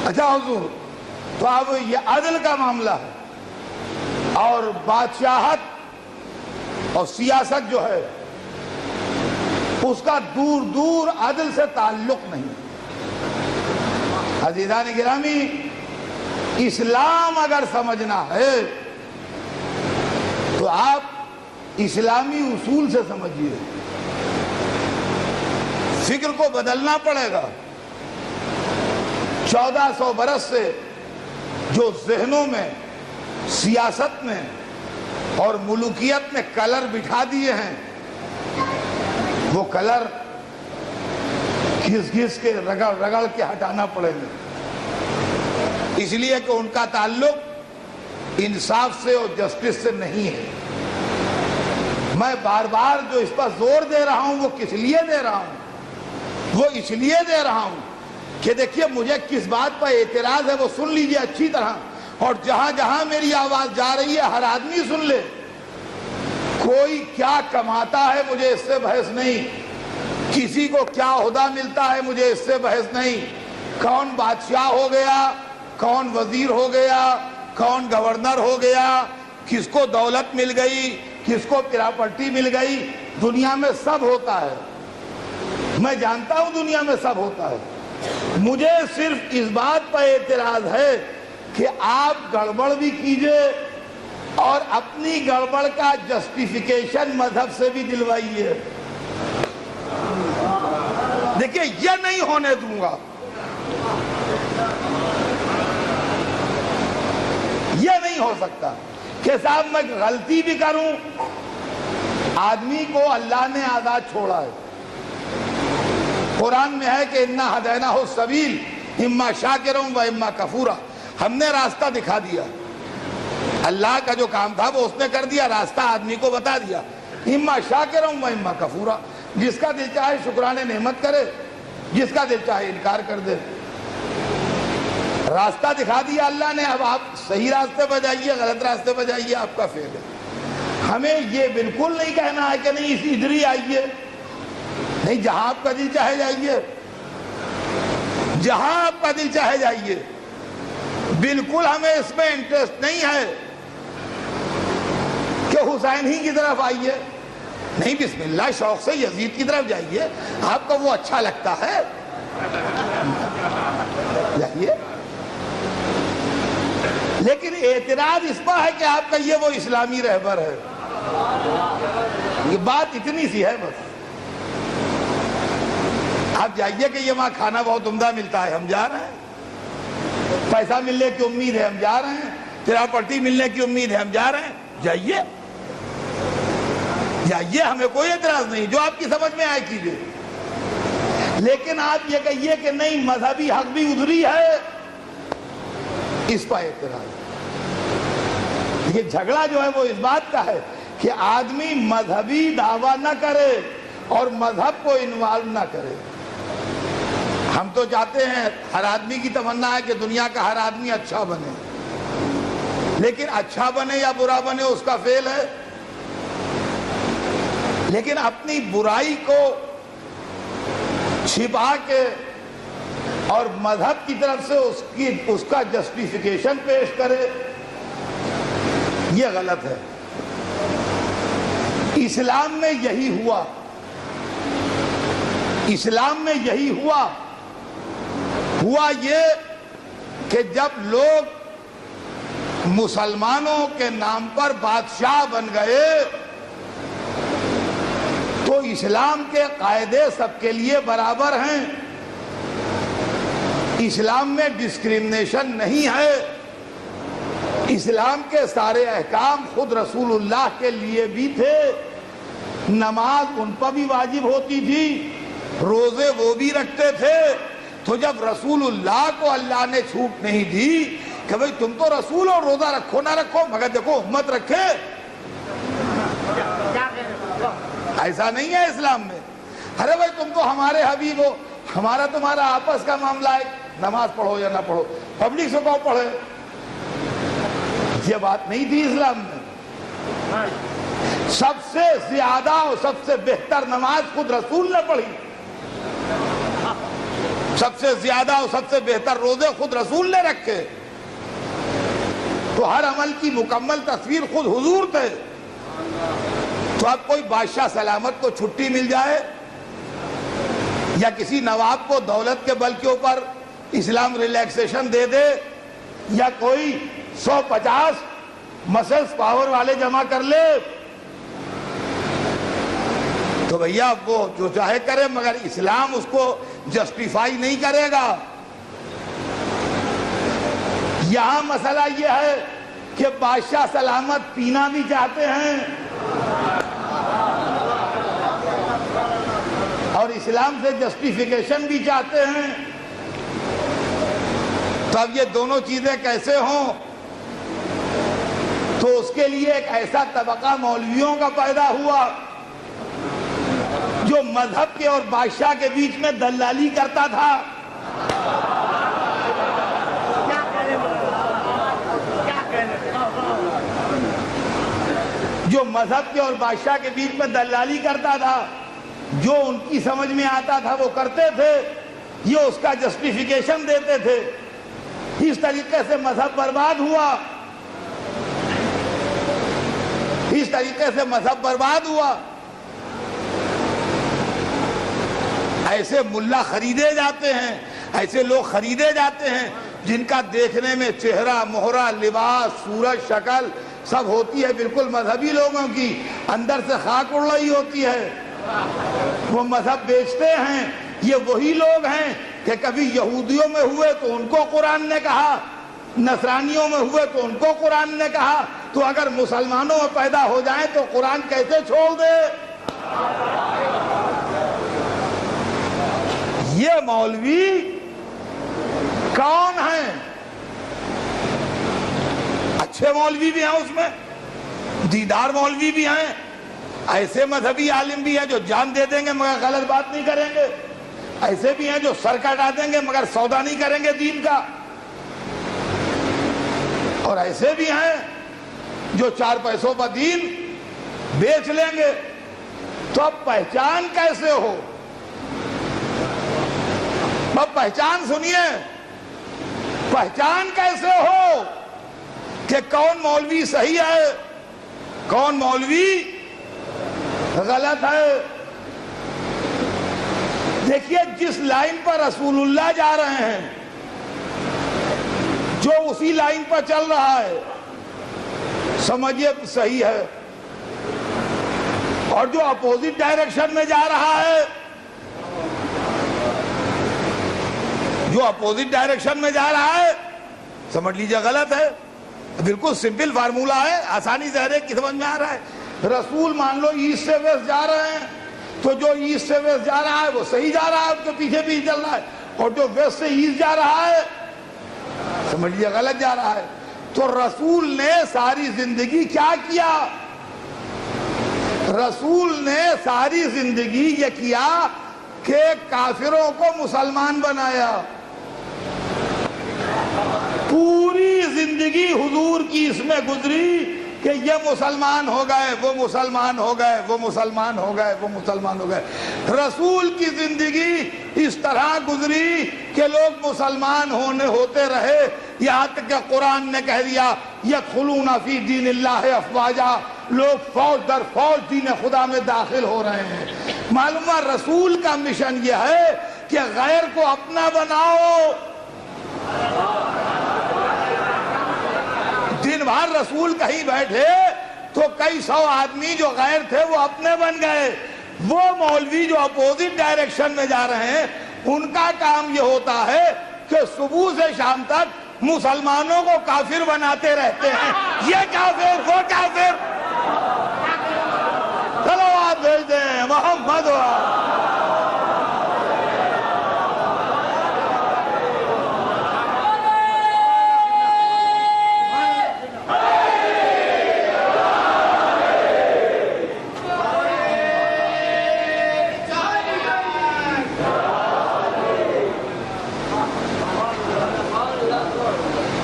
اچھا حضور, تو اب یہ عدل کا معاملہ ہے, اور بادشاہت اور سیاست جو ہے اس کا دور دور عدل سے تعلق نہیں. عزیزان گرامی, اسلام اگر سمجھنا ہے تو آپ اسلامی اصول سے سمجھیے. فکر کو بدلنا پڑے گا. 1400 برس سے جو ذہنوں میں, سیاست میں اور ملوکیت میں کلر بٹھا دیے ہیں, وہ کلر گھس گھس کے رگڑ رگڑ کے ہٹانا پڑے گا. اس لیے کہ ان کا تعلق انصاف سے اور جسٹس سے نہیں ہے. میں بار بار جو اس پر زور دے رہا ہوں وہ کس لیے دے رہا ہوں؟ وہ اس لیے دے رہا ہوں کہ دیکھیے مجھے کس بات پر اعتراض ہے وہ سن لیجئے اچھی طرح, اور جہاں جہاں میری آواز جا رہی ہے ہر آدمی سن لے. کوئی کیا کماتا ہے مجھے اس سے بحث نہیں, کسی کو کیا عہدہ ملتا ہے مجھے اس سے بحث نہیں, کون بادشاہ ہو گیا, کون وزیر ہو گیا, کون گورنر ہو گیا, کس کو دولت مل گئی, کس کو پراپرٹی مل گئی, دنیا میں سب ہوتا ہے. میں جانتا ہوں دنیا میں سب ہوتا ہے. مجھے صرف اس بات پر اعتراض ہے کہ آپ گڑبڑ بھی کیجئے اور اپنی گڑبڑ کا جسٹیفیکیشن مذہب سے بھی دلوائیے. دیکھیے یہ نہیں ہونے دوں گا, یہ نہیں ہو سکتا کہ صاحب میں غلطی بھی کروں. آدمی کو اللہ نے آزاد چھوڑا ہے. قرآن میں ہے کہ اِنَّا هَدَيْنَاهُ السَّبِيلَ اِمَّا شَاكِرًا وَإِمَّا كَفُورًا. ہم نے راستہ دکھا دیا. اللہ کا جو کام تھا وہ اس نے کر دیا, راستہ آدمی کو بتا دیا. اِمَّا شَاكِرًا وَإِمَّا كَفُورًا. جس کا دل چاہے شکرانے نعمت کرے, جس کا دل چاہے انکار کر دے. راستہ دکھا دیا اللہ نے، اب آپ صحیح راستے پہ جائیے، غلط راستے پہ جائیے، آپ کا فیل ہے۔ ہمیں یہ بالکل نہیں کہنا ہے کہ نہیں ادھر ہی آئیے، نہیں، جہاں آپ کا دل چاہے جائیے، جہاں آپ کا دل چاہے جائیے، بالکل ہمیں اس میں انٹرسٹ نہیں ہے کہ حسین ہی کی طرف آئیے، نہیں، بسم اللہ شوق سے یزید کی طرف جائیے، آپ کو وہ اچھا لگتا ہے جائیے، لیکن اعتراض اس پر ہے کہ آپ کا یہ وہ اسلامی رہبر ہے، یہ بات اتنی سی ہے بس۔ آپ جائیے کہ یہ وہاں کھانا بہت عمدہ ملتا ہے، ہم جا رہے ہیں، پیسہ ملنے کی امید ہے، ہم جا رہے ہیں، پراپرٹی ملنے کی امید ہے، ہم جا رہے ہیں، جائیے جائیے، ہمیں کوئی اعتراض نہیں، جو آپ کی سمجھ میں آئے کیجئے، لیکن آپ یہ کہیے کہ نہیں مذہبی حق بھی ادھری ہے، اس پر اعتراض۔ یہ جھگڑا جو ہے وہ اس بات کا ہے کہ آدمی مذہبی دعویٰ نہ کرے اور مذہب کو انوالو نہ کرے۔ ہم تو چاہتے ہیں، ہر آدمی کی تمنا ہے کہ دنیا کا ہر آدمی اچھا بنے، لیکن اچھا بنے یا برا بنے اس کا فعل ہے، لیکن اپنی برائی کو چھپا کے اور مذہب کی طرف سے اس کا جسٹیفیکیشن پیش کرے، یہ غلط ہے۔ اسلام میں یہی ہوا، اسلام میں یہی ہوا یہ کہ جب لوگ مسلمانوں کے نام پر بادشاہ بن گئے تو اسلام کے قاعدے سب کے لیے برابر ہیں، اسلام میں ڈسکریمنیشن نہیں ہے، اسلام کے سارے احکام خود رسول اللہ کے لیے بھی تھے، نماز ان پر بھی واجب ہوتی تھی، روزے وہ بھی رکھتے تھے، تو جب رسول اللہ کو اللہ نے چھوٹ نہیں دی کہ بھئی تم تو رسول ہو، روزہ رکھو نہ رکھو، مگر دیکھو امت رکھے، ایسا نہیں ہے اسلام میں۔ ارے بھائی تم تو ہمارے حبیب ہو، ہمارا تمہارا آپس کا معاملہ ہے، نماز پڑھو یا نہ پڑھو، پبلک سے کہو پڑھے، یہ بات نہیں تھی اسلام میں۔ سب سے زیادہ اور سب سے بہتر نماز خود رسول نے پڑھی، سب سے زیادہ اور سب سے بہتر روزے خود رسول نے رکھے، تو ہر عمل کی مکمل تصویر خود حضور تھے۔ تو اب کوئی بادشاہ سلامت کو چھٹی مل جائے یا کسی نواب کو دولت کے بل کے اوپر اسلام ریلیکسیشن دے دے یا کوئی 150 مسلس پاور والے جمع کر لے تو بھیا وہ جو چاہے کرے، مگر اسلام اس کو جسٹیفائی نہیں کرے گا۔ یہاں مسئلہ یہ ہے کہ بادشاہ سلامت پینا بھی چاہتے ہیں اور اسلام سے جسٹیفیکیشن بھی چاہتے ہیں، تو اب یہ دونوں چیزیں کیسے ہوں؟ تو اس کے لیے ایک ایسا طبقہ مولویوں کا پیدا ہوا جو مذہب کے اور بادشاہ کے بیچ میں دلالی کرتا تھا۔ جو مذہب کے اور بادشاہ کے بیچ میں دلالی کرتا تھا، جو ان کی سمجھ میں آتا تھا وہ کرتے تھے، یہ اس کا جسٹیفیکیشن دیتے تھے۔ اس طریقے سے مذہب برباد ہوا، اس طریقے سے مذہب برباد ہوا۔ ایسے ملا خریدے جاتے ہیں، ایسے لوگ خریدے جاتے ہیں جن کا دیکھنے میں چہرہ، مہرہ، لباس، صورت، شکل سب ہوتی ہے بالکل مذہبی لوگوں کی، اندر سے خاک اڑ رہی ہوتی ہے۔ وہ مذہب بیچتے ہیں۔ یہ وہی لوگ ہیں کہ کبھی یہودیوں میں ہوئے تو ان کو قرآن نے کہا، نصرانیوں میں ہوئے تو ان کو قرآن نے کہا، تو اگر مسلمانوں میں پیدا ہو جائیں تو قرآن کیسے چھوڑ دے؟ یہ مولوی کون ہیں؟ اچھے مولوی بھی ہیں اس میں، دیدار مولوی بھی ہیں، ایسے مذہبی عالم بھی ہیں جو جان دے دیں گے مگر غلط بات نہیں کریں گے، ایسے بھی ہیں جو سر کٹا دیں گے مگر سودا نہیں کریں گے دین کا۔ اور ایسے بھی ہیں جو 4 پیسوں پر دین بیچ لیں گے. تو اب پہچان کیسے ہو؟ اب پہچان سنیے، پہچان کیسے ہو کہ کون مولوی صحیح ہے کون مولوی غلط ہے؟ دیکھیے جس لائن پر رسول اللہ جا رہے ہیں جو اسی لائن پر چل رہا ہے سمجھیے صحیح ہے، اور جو اپوزٹ ڈائریکشن میں جا رہا ہے سمجھ لیجئے غلط ہے. بالکل سمپل فارمولہ ہے، آسانی سے ہر ایک کی سمجھ میں آ رہا ہے. رسول مان لو ایسٹ سے ویسٹ جا رہے ہیں تو جو ایسٹ سے ویسٹ جا رہا ہے وہ صحیح جا رہا ہے، اس کے پیچھے بھی چل رہا ہے، اور جو ویسٹ سے ایسٹ جا رہا ہے سمجھ لیجئے غلط جا رہا ہے. تو رسول نے ساری زندگی کیا کیا؟ رسول نے ساری زندگی یہ کیا کہ کافروں کو مسلمان بنایا. پوری زندگی حضور کی اس میں گزری کہ یہ مسلمان ہو گئے، وہ مسلمان ہو گئے، وہ مسلمان ہو گئے، وہ مسلمان ہو گئے. رسول کی زندگی اس طرح گزری کہ لوگ مسلمان ہوتے رہے، یہاں تک کہ قرآن نے کہہ دیا یدخلون فی دین اللہ افواجا، لوگ فوج در فوج دین خدا میں داخل ہو رہے ہیں. معلوم ہے رسول کا مشن یہ ہے کہ غیر کو اپنا بناؤ. دن بھر رسول کہیں بیٹھے تو کئی 100 آدمی جو غیر تھے وہ اپنے بن گئے. وہ مولوی جو اپوزٹ ڈائریکشن میں جا رہے ہیں ان کا کام یہ ہوتا ہے کہ صبح سے شام تک مسلمانوں کو کافر بناتے رہتے ہیں. یہ کافر، وہ کافر، چلو آپ بھیج دیں محمد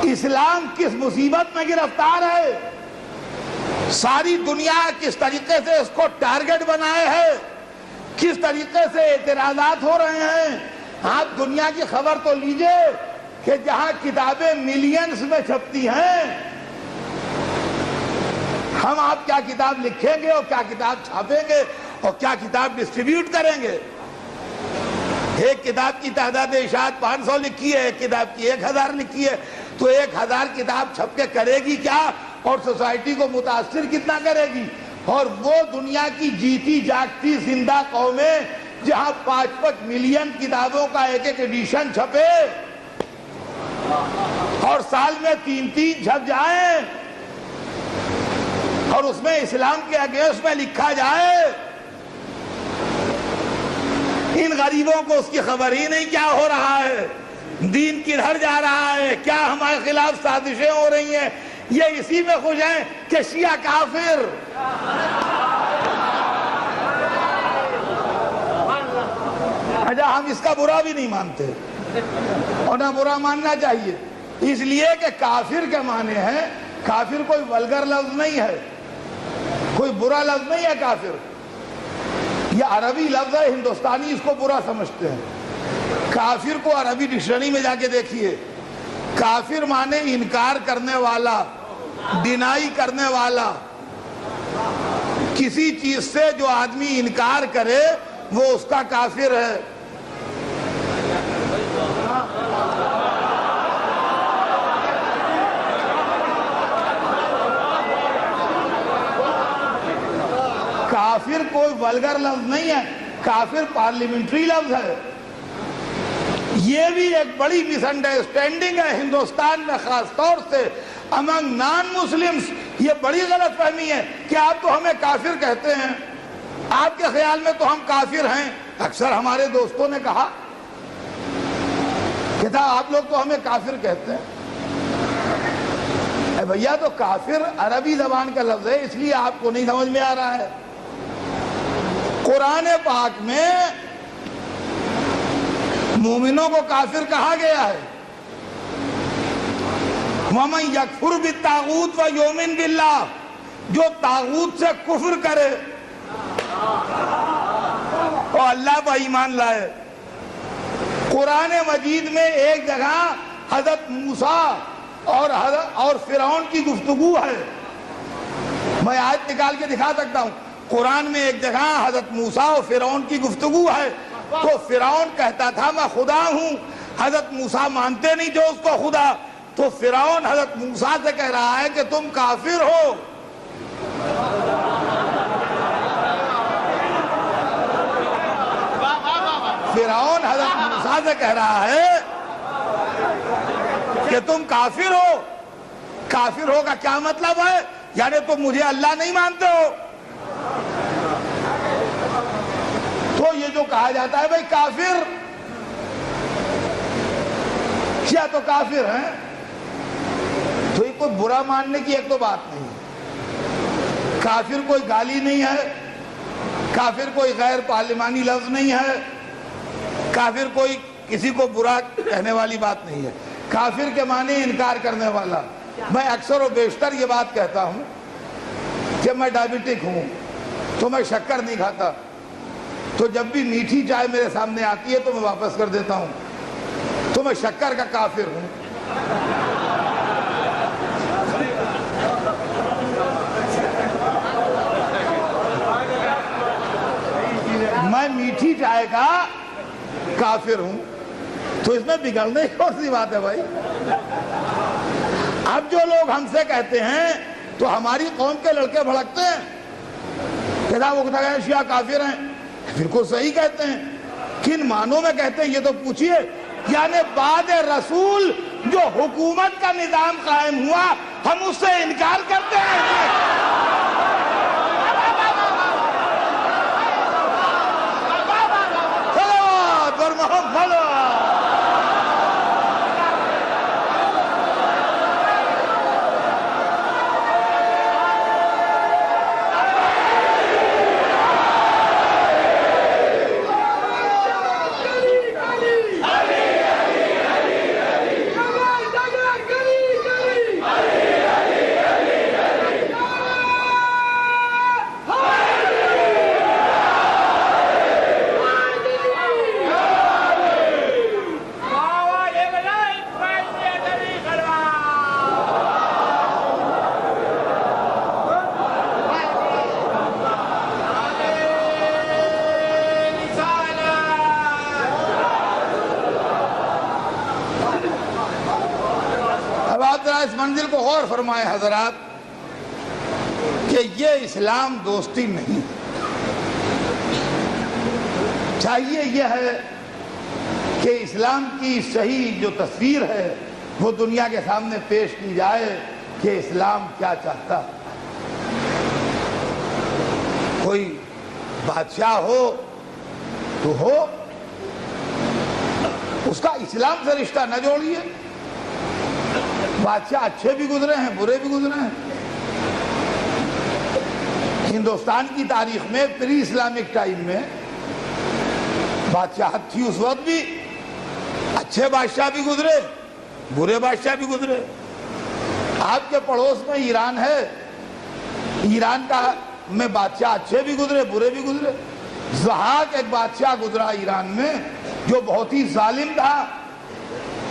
اسلام کس مصیبت میں گرفتار ہے؟ ساری دنیا کس طریقے سے اس کو ٹارگٹ بنائے ہے، کس طریقے سے اعتراضات ہو رہے ہیں. آپ دنیا کی خبر تو لیجئے کہ جہاں کتابیں ملینز میں چھپتی ہیں، ہم آپ کیا کتاب لکھیں گے اور کیا کتاب چھاپیں گے اور کیا کتاب ڈسٹریبیوٹ کریں گے. ایک کتاب کی تعداد اشاعت 500 لکھی ہے، ایک کتاب کی 1000 لکھی ہے، تو 1000 کتاب چھپ کے کرے گی کیا اور سوسائٹی کو متاثر کتنا کرے گی. اور وہ دنیا کی جیتی جاگتی زندہ قومیں جہاں 5-5 ملین کتابوں کا ایک ایڈیشن چھپے اور سال میں 3 چھپ جائیں اور اس میں اسلام کے اگینسٹ میں لکھا جائے، ان غریبوں کو اس کی خبر ہی نہیں کیا ہو رہا ہے، دین کدھر جا رہا ہے، کیا ہمارے خلاف سازشیں ہو رہی ہیں. یہ اسی میں خوش ہیں کہ شیعہ کافر. اچھا ہم اس کا برا بھی نہیں مانتے اور نہ برا ماننا چاہیے، اس لیے کہ کافر کے معنی ہے، کافر کوئی ولگر لفظ نہیں ہے، کوئی برا لفظ نہیں ہے. کافر یہ عربی لفظ ہے، ہندوستانی اس کو برا سمجھتے ہیں. کافر کو عربی ڈکشنری میں جا کے دیکھیے، کافر مانے انکار کرنے والا، ڈینائی کرنے والا. کسی چیز سے جو آدمی انکار کرے وہ اس کا کافر ہے. کافر کوئی ولگر لفظ نہیں ہے، کافر پارلیمنٹری لفظ ہے. یہ بھی ایک بڑی مس انڈرسٹینڈنگ ہے ہندوستان میں، خاص طور سے امنگ نان مسلمز. یہ بڑی غلط فہمی ہے کہ آپ تو ہمیں کافر کہتے ہیں، آپ کے خیال میں تو ہم کافر ہیں. اکثر ہمارے دوستوں نے کہا کہ آپ لوگ تو ہمیں کافر کہتے ہیں. اے بھیا تو کافر عربی زبان کا لفظ ہے، اس لیے آپ کو نہیں سمجھ میں آ رہا ہے. قرآن پاک میں مومنوں کو کافر کہا گیا ہے. وَمَن يَكْفُرْ بِالطَّاغُوتِ وَيُؤْمِنْ بِاللَّهِ، جو طاغوت سے کفر کرے اور اللہ پر ایمان لائے۔ قرآن مجید میں ایک جگہ حضرت موسیٰ اور فرعون کی گفتگو ہے، میں آیت نکال کے دکھا سکتا ہوں۔ قرآن میں ایک جگہ حضرت موسیٰ اور فرعون کی گفتگو ہے، تو فرعون کہتا تھا میں خدا ہوں، حضرت موسیٰ مانتے نہیں جو اس کو خدا، تو فرعون حضرت موسیٰ سے کہہ رہا ہے کہ تم کافر ہو۔ فرعون حضرت موسیٰ سے کہہ رہا ہے کہ تم کافر ہو۔ کافر ہو کا کیا مطلب ہے؟ یعنی تم مجھے اللہ نہیں مانتے ہو۔ تو یہ جو کہا جاتا ہے بھئی کافر، کیا تو کافر ہیں، تو یہ کوئی برا ماننے کی ایک تو بات نہیں ہے۔ کافر کوئی گالی نہیں ہے، کافر کوئی غیر پارلیمانی لفظ نہیں ہے، کافر کوئی کسی کو برا کہنے والی بات نہیں ہے۔ کافر کے معنی انکار کرنے والا۔ میں اکثر و بیشتر یہ بات کہتا ہوں کہ میں ڈائبیٹک ہوں تو میں شکر نہیں کھاتا، تو جب بھی میٹھی چائے میرے سامنے آتی ہے تو میں واپس کر دیتا ہوں، تو میں شکر کا کافر ہوں۔ میں میٹھی چائے کا کافر ہوں، تو اس میں بگڑنے کی کون سی بات ہے بھائی؟ اب جو لوگ ہم سے کہتے ہیں تو ہماری قوم کے لڑکے بھڑکتے ہیں کہ وہ شیعہ کافر ہیں، بالکل صحیح کہتے ہیں، کن معنوں میں کہتے ہیں یہ تو پوچھئے۔ یعنی بعد رسول جو حکومت کا نظام قائم ہوا ہم اس سے انکار کرتے ہیں۔ اس منزل کو غور فرمائے حضرات کہ یہ اسلام دوستی نہیں، چاہیے یہ ہے کہ اسلام کی صحیح جو تصویر ہے وہ دنیا کے سامنے پیش کی جائے کہ اسلام کیا چاہتا ہے۔ کوئی بادشاہ ہو تو ہو، اس کا اسلام سے رشتہ نہ جوڑیے۔ بادشاہ اچھے بھی گزرے ہیں، برے بھی گزرے ہیں۔ ہندوستان کی تاریخ میں پری اسلامک ٹائم میں بادشاہت تھی، اس وقت بھی اچھے بادشاہ بھی گزرے، برے بادشاہ بھی گزرے۔ آپ کے پڑوس میں ایران ہے، ایران کا میں بادشاہ اچھے بھی گزرے، برے بھی گزرے۔ ضحاک ایک بادشاہ گزرا ایران میں جو بہت ہی ظالم تھا،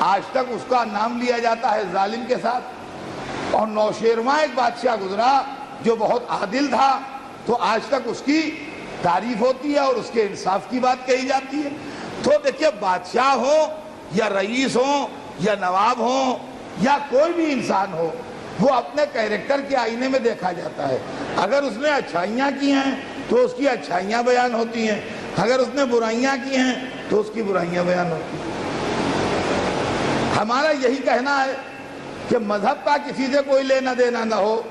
آج تک اس کا نام لیا جاتا ہے ظالم کے ساتھ۔ اور نوشیروان ایک بادشاہ گزرا جو بہت عادل تھا، تو آج تک اس کی تعریف ہوتی ہے اور اس کے انصاف کی بات کہی جاتی ہے۔ تو دیکھیے بادشاہ ہو یا رئیس ہو یا نواب ہو یا کوئی بھی انسان ہو، وہ اپنے کیریکٹر کے آئینے میں دیکھا جاتا ہے۔ اگر اس نے اچھائیاں کی ہیں تو اس کی اچھائیاں بیان ہوتی ہیں، اگر اس نے برائیاں کی ہیں تو اس کی برائیاں بیان ہوتی ہیں۔ ہمارا یہی کہنا ہے کہ مذہب کا کسی سے کوئی لینا دینا نہ ہو۔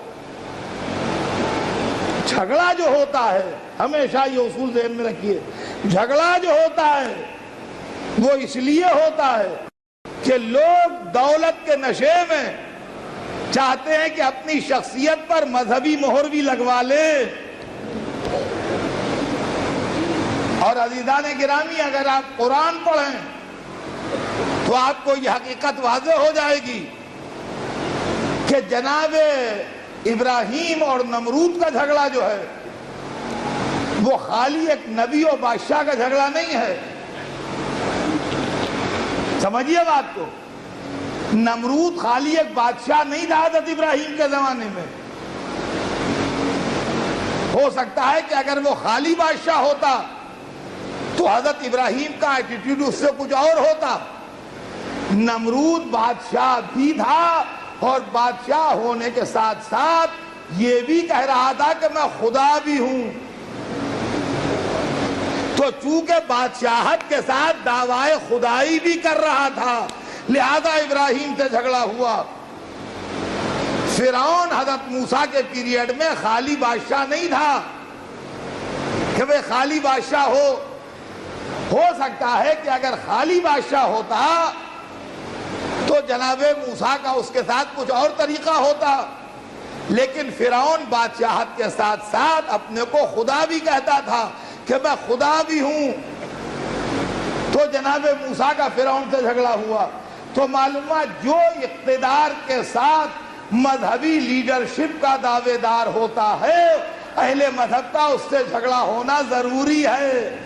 جھگڑا جو ہوتا ہے، ہمیشہ یہ اصول ذہن میں رکھیے، جھگڑا جو ہوتا ہے وہ اس لیے ہوتا ہے کہ لوگ دولت کے نشے میں چاہتے ہیں کہ اپنی شخصیت پر مذہبی مہر بھی لگوا لے۔ اور عزیزان گرامی، اگر آپ قرآن پڑھیں تو آپ کو یہ حقیقت واضح ہو جائے گی کہ جناب ابراہیم اور نمرود کا جھگڑا جو ہے وہ خالی ایک نبی و بادشاہ کا جھگڑا نہیں ہے. سمجھیے بات کو. نمرود خالی ایک بادشاہ نہیں تھا حضرت ابراہیم کے زمانے میں. ہو سکتا ہے کہ اگر وہ خالی بادشاہ ہوتا تو حضرت ابراہیم کا ایٹیٹیوڈ اس سے کچھ اور ہوتا. نمرود بادشاہ بھی تھا اور بادشاہ ہونے کے ساتھ ساتھ یہ بھی کہہ رہا تھا کہ میں خدا بھی ہوں. تو چونکہ بادشاہت کے ساتھ دعویٰ خدائی بھی کر رہا تھا لہذا ابراہیم سے جھگڑا ہوا. فرعون حضرت موسیٰ کے پیریڈ میں خالی بادشاہ نہیں تھا کہ وہ خالی بادشاہ ہو سکتا ہے کہ اگر خالی بادشاہ ہوتا تو جناب موسیٰ کا اس کے ساتھ کچھ اور طریقہ ہوتا. لیکن فرعون بادشاہت کے ساتھ ساتھ اپنے کو خدا بھی کہتا تھا کہ میں خدا بھی ہوں. تو جناب موسیٰ کا فرعون سے جھگڑا ہوا. تو معلومات جو اقتدار کے ساتھ مذہبی لیڈرشپ کا دعوے دار ہوتا ہے اہل مذہب کا اس سے جھگڑا ہونا ضروری ہے.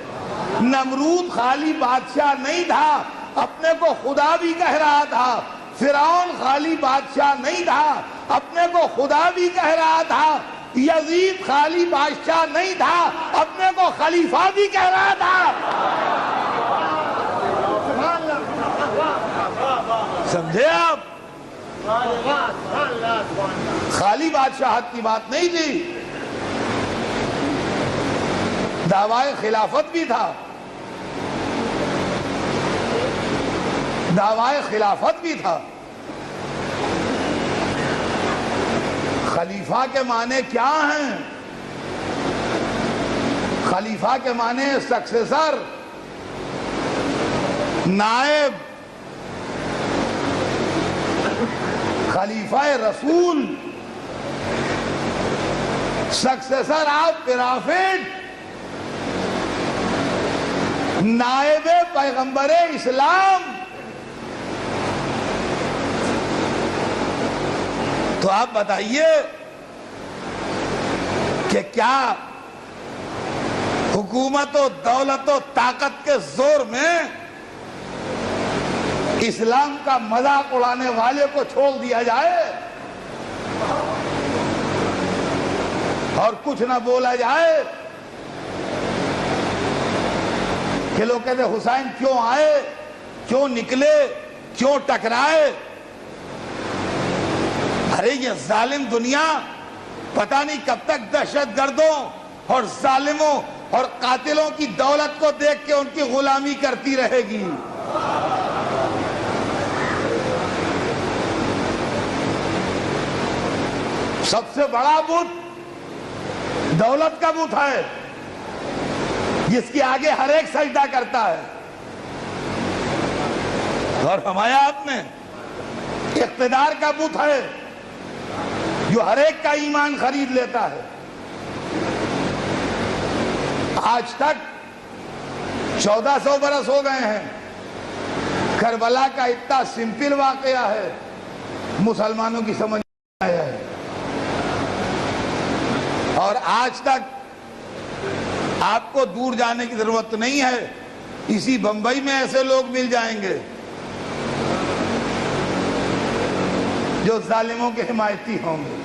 نمرود خالی بادشاہ نہیں تھا اپنے کو خدا بھی کہہ رہا تھا. فرعون خالی بادشاہ نہیں تھا اپنے کو خدا بھی کہہ رہا تھا. یزید خالی بادشاہ نہیں تھا اپنے کو خلیفہ بھی کہہ رہا تھا. سمجھے آپ؟ خالی بادشاہت کی بات نہیں تھی. دعویٰ خلافت بھی تھا. دعویٰ خلافت بھی تھا. خلیفہ کے معنی کیا ہیں؟ خلیفہ کے معنی سکسیسر، نائب، خلیفہ رسول، سکسیسر آف پرافٹ، نائب پیغمبر اسلام. تو آپ بتائیے کہ کیا حکومت و دولت و طاقت کے زور میں اسلام کا مذاق اڑانے والے کو چھوڑ دیا جائے اور کچھ نہ بولا جائے کہ لوگ کہتے حسین کیوں آئے، کیوں نکلے، کیوں ٹکرائے؟ ارے یہ ظالم دنیا پتہ نہیں کب تک دہشت گردوں اور ظالموں اور قاتلوں کی دولت کو دیکھ کے ان کی غلامی کرتی رہے گی. سب سے بڑا بت دولت کا بت ہے جس کے آگے ہر ایک سجدہ کرتا ہے. اور فرمایا آپ نے اقتدار کا بت ہے جو ہر ایک کا ایمان خرید لیتا ہے. آج تک 1400 برس ہو گئے ہیں کربلا کا اتنا سمپل واقعہ ہے مسلمانوں کی سمجھ میں آیا ہے. اور آج تک آپ کو دور جانے کی ضرورت نہیں ہے. اسی بمبئی میں ایسے لوگ مل جائیں گے جو ظالموں کے حمایتی ہوں گے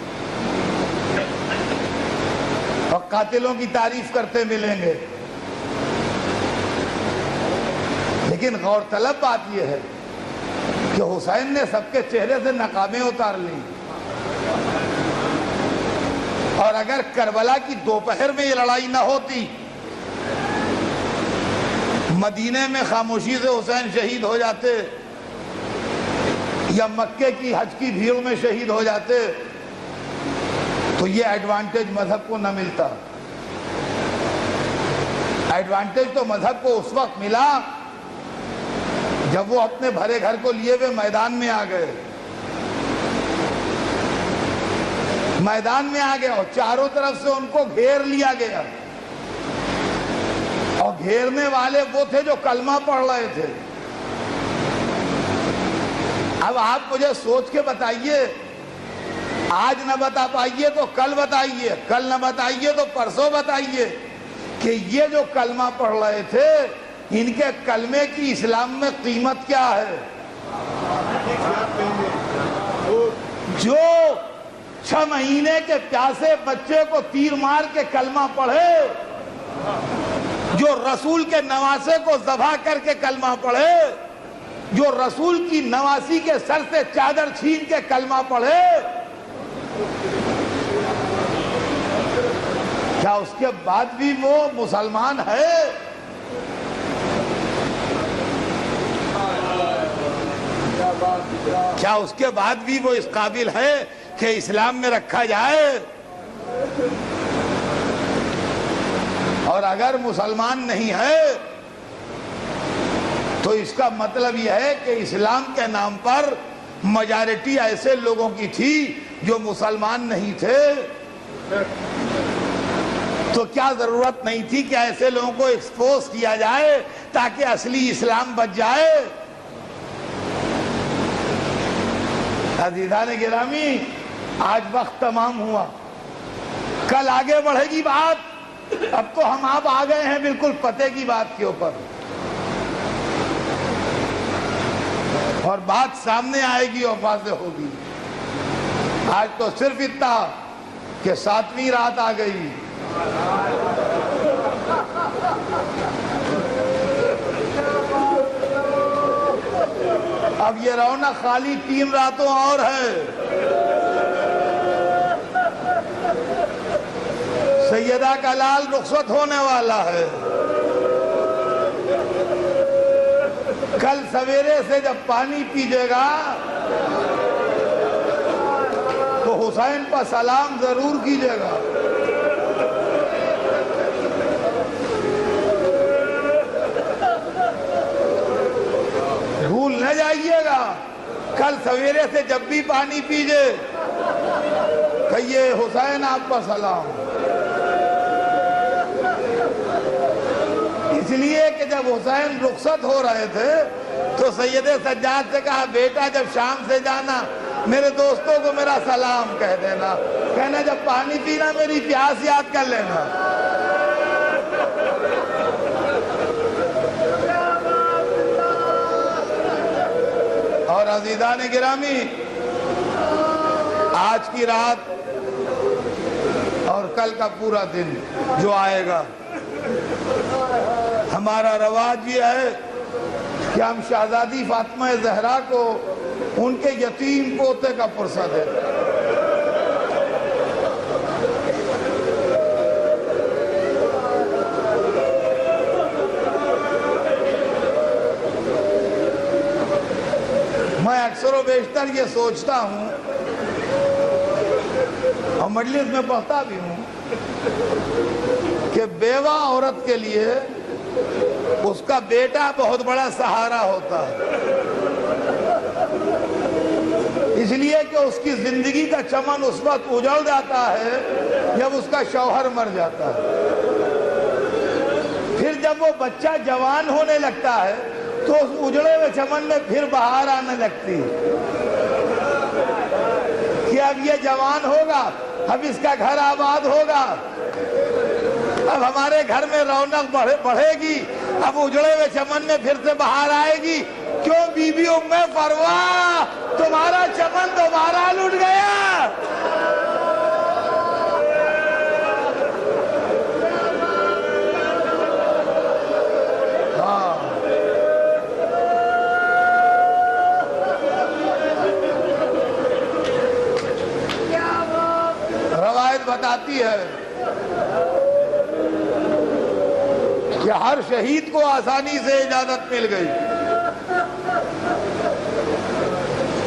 اور قاتلوں کی تعریف کرتے ملیں گے. لیکن غور طلب بات یہ ہے کہ حسین نے سب کے چہرے سے نقابیں اتار لی. اور اگر کربلا کی دوپہر میں یہ لڑائی نہ ہوتی، مدینے میں خاموشی سے حسین شہید ہو جاتے یا مکے کی حج کی بھیڑ میں شہید ہو جاتے تو یہ ایڈوانٹیج مذہب کو نہ ملتا. ایڈوانٹیج تو مذہب کو اس وقت ملا جب وہ اپنے بھرے گھر کو لیے ہوئے میدان میں آ گئے. میدان میں آ گئے اور چاروں طرف سے ان کو گھیر لیا گیا. اور گھیرنے والے وہ تھے جو کلمہ پڑھ رہے تھے. اب آپ مجھے سوچ کے بتائیے آج نہ بتا پائیے تو کل بتائیے، کل نہ بتائیے تو پرسوں بتائیے کہ یہ جو کلمہ پڑھ رہے تھے ان کے کلمے کی اسلام میں قیمت کیا ہے؟ جو 6 مہینے کے پیاسے بچے کو تیر مار کے کلمہ پڑھے، جو رسول کے نواسے کو ذبح کر کے کلمہ پڑھے، جو رسول کی نواسی کے سر سے چادر چھین کے کلمہ پڑھے، کیا اس کے بعد بھی وہ مسلمان ہے؟ کیا اس کے بعد بھی وہ اس قابل ہے کہ اسلام میں رکھا جائے؟ اور اگر مسلمان نہیں ہے تو اس کا مطلب یہ ہے کہ اسلام کے نام پر میجارٹی ایسے لوگوں کی تھی جو مسلمان نہیں تھے۔ تو کیا ضرورت نہیں تھی کہ ایسے لوگوں کو ایکسپوز کیا جائے تاکہ اصلی اسلام بچ جائے؟ عزیزان گرامی، آج وقت تمام ہوا، کل آگے بڑھے گی بات۔ اب تو ہم آپ آ گئے ہیں بالکل پتے کی بات کے اوپر، اور بات سامنے آئے گی اور واضح ہوگی۔ آج تو صرف اتنا کہ 7ویں رات آ گئی، اب یہ رونق خالی 3 راتوں اور ہے۔ سیدہ کا لال رخصت ہونے والا ہے۔ کل سویرے سے جب پانی پیجے گا تو حسین پر سلام ضرور کیجیے گا۔ بھول نہ جائیے گا، کل سویرے سے جب بھی پانی پیجے کہیے حسین آپ پر سلام۔ اس لیے کہ جب حسین رخصت ہو رہے تھے تو سید سجاد سے کہا بیٹا جب شام سے جانا میرے دوستوں کو میرا سلام کہہ دینا، کہنا جب پانی پینا میری پیاس یاد کر لینا۔ اور عزیزان گرامی، آج کی رات اور کل کا پورا دن جو آئے گا، ہمارا رواج یہ ہے کہ ہم شہزادی فاطمہ زہرا کو ان کے یتیم پوتے کا پرسہ دیتے ہیں۔ میں اکثر و بیشتر یہ سوچتا ہوں اور مجلس میں پڑھتا بھی ہوں کہ بیوہ عورت کے لیے اس کا بیٹا بہت بڑا سہارا ہوتا ہے، اس لیے کہ اس کی زندگی کا چمن اس وقت اجڑ جاتا ہے جب اس کا شوہر مر جاتا ہے۔ پھر جب وہ بچہ جوان ہونے لگتا ہے تو اس اجڑے ہوئے چمن میں پھر بہار آنے لگتی ہے کہ اب یہ جوان ہوگا، اب اس کا گھر آباد ہوگا، اب ہمارے گھر میں رونق بڑھے گی، اب اجڑے ہوئے چمن میں پھر سے بہار آئے گی۔ کیوں بی بی ام فروا تمہارا چمن دوبارہ لٹ گیا؟ روایت بتاتی ہے کہ ہر شہید کو آسانی سے اجازت مل گئی،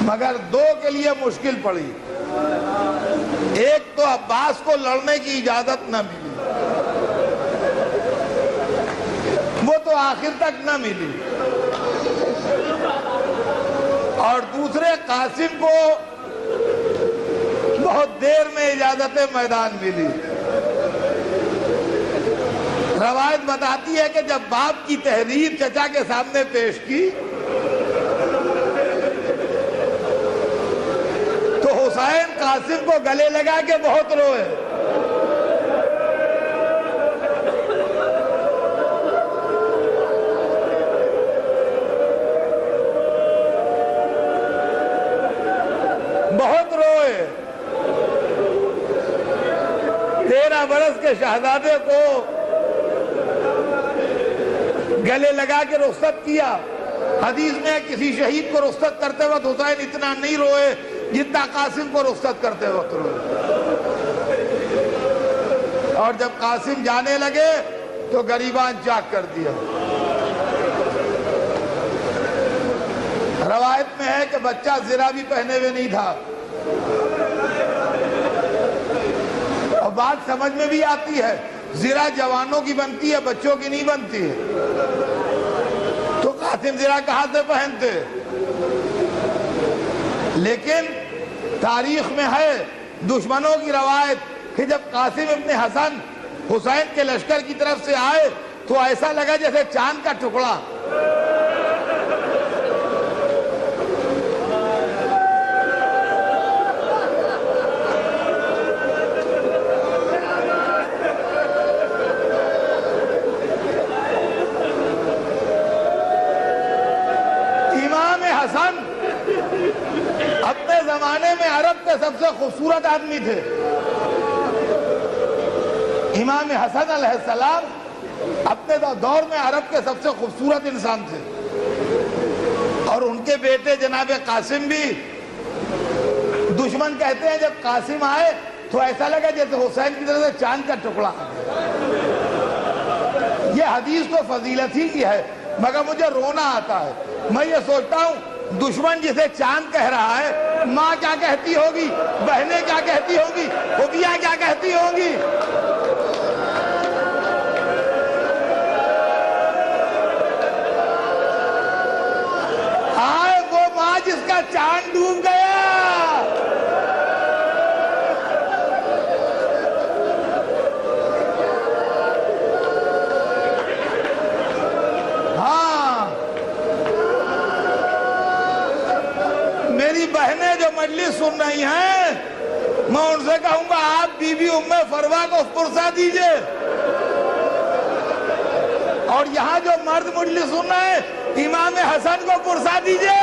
مگر 2 کے لیے مشکل پڑی۔ ایک تو عباس کو لڑنے کی اجازت نہ ملی، وہ تو آخر تک نہ ملی، اور دوسرے قاسم کو بہت دیر میں اجازت میدان ملی۔ روایت بتاتی ہے کہ جب باپ کی تحریر چچا کے سامنے پیش کی تو حسین قاسم کو گلے لگا کے بہت روئے. بہت روئے. 13 برس کے شہزادے کو گلے لگا کے رخصت کیا. حدیث میں کسی شہید کو رخصت کرتے وقت حسین اتنا نہیں روئے جتنا قاسم کو رخصت کرتے وقت روئے. اور جب قاسم جانے لگے تو گریبان چاک کر دیا. روایت میں ہے کہ بچہ زرہ بھی پہنے ہوئے نہیں تھا. اور بات سمجھ میں بھی آتی ہے, زرہ جوانوں کی بنتی ہے, بچوں کی نہیں بنتی ہے. تو قاسم زرہ کہاں سے پہنتے؟ لیکن تاریخ میں ہے دشمنوں کی روایت کہ جب قاسم ابن حسن حسین کے لشکر کی طرف سے آئے تو ایسا لگا جیسے چاند کا ٹکڑا. اپنے زمانے میں عرب کے سب سے خوبصورت آدمی تھے. امام حسن علیہ السلام اپنے دور میں عرب کے سب سے خوبصورت انسان تھے. اور ان کے بیٹے جناب قاسم بھی. دشمن کہتے ہیں جب قاسم آئے تو ایسا لگا جیسے حسین کی طرف سے چاند کا ٹکڑا. یہ حدیث تو فضیلت ہی کی ہے, مگر مجھے رونا آتا ہے. میں یہ سوچتا ہوں دشمن جسے چاند کہہ رہا ہے, ماں کیا کہتی ہوگی, بہنیں کیا کہتی ہوگی, پھوپھیاں کیا کہتی ہوں گی. آئے وہ ماں جس کا چاند ڈوب گیا. میری بہنیں جو مجلس سن رہی ہیں, میں ان سے کہوں گا آپ بی بی ام فروا کو پرسا دیجئے. اور یہاں جو مرد مجلس سن رہے ہیں امام حسن کو پرسا دیجئے.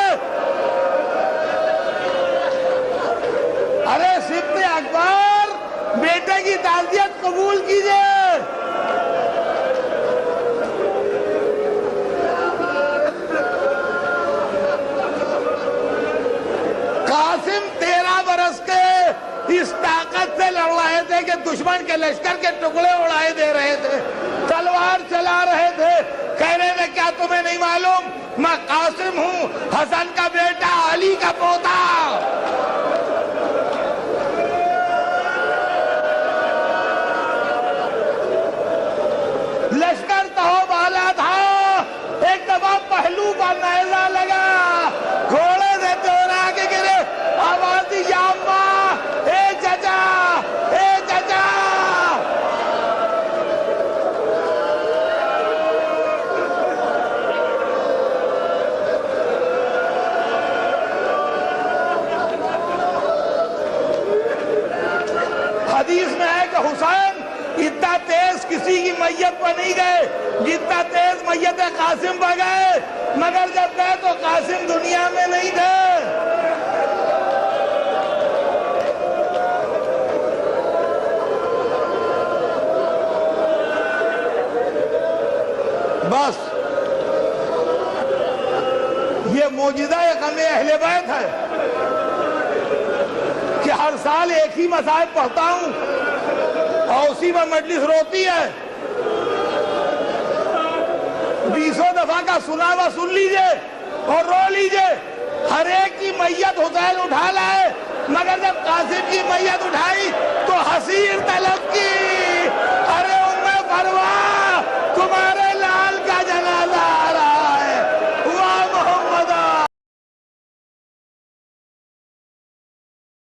ارے سبط اکبر, بیٹے کی تعزیت قبول کیجئے. قاسم 13 برس کے اس طاقت سے لڑ رہے تھے کہ دشمن کے لشکر کے ٹکڑے اڑائے دے رہے تھے, تلوار چلا رہے تھے. کہہ رہے تھے کیا تمہیں نہیں معلوم میں قاسم ہوں, حسن کا بیٹا, علی کا پوتا. لشکر تہو بالا تھا, ایک دفعہ پہلو پر نیزہ لگا, گھوڑے سے دوڑا کے گرے, آواز یا اماں, اے چچا, اے چچا. حدیث میں ہے کہ حسین اتنا تیز کسی کی میت پر نہیں گئے جتنا تیز میت قاسم پر گئے, مگر جب گئے تو قاسم دنیا میں نہیں تھے. بس یہ معجزہ غم اہل بیت ہے کہ ہر سال ایک ہی مصائب پڑھتا ہوں اور اسی میں مجلس روتی ہے. 20 دفعہ کا سنا ہوا سن لیجئے اور رو لیجئے. ہر ایک کی میت حسین اٹھا لائے, مگر جب قاسم کی میت اٹھائی تو حسیر طلب کی.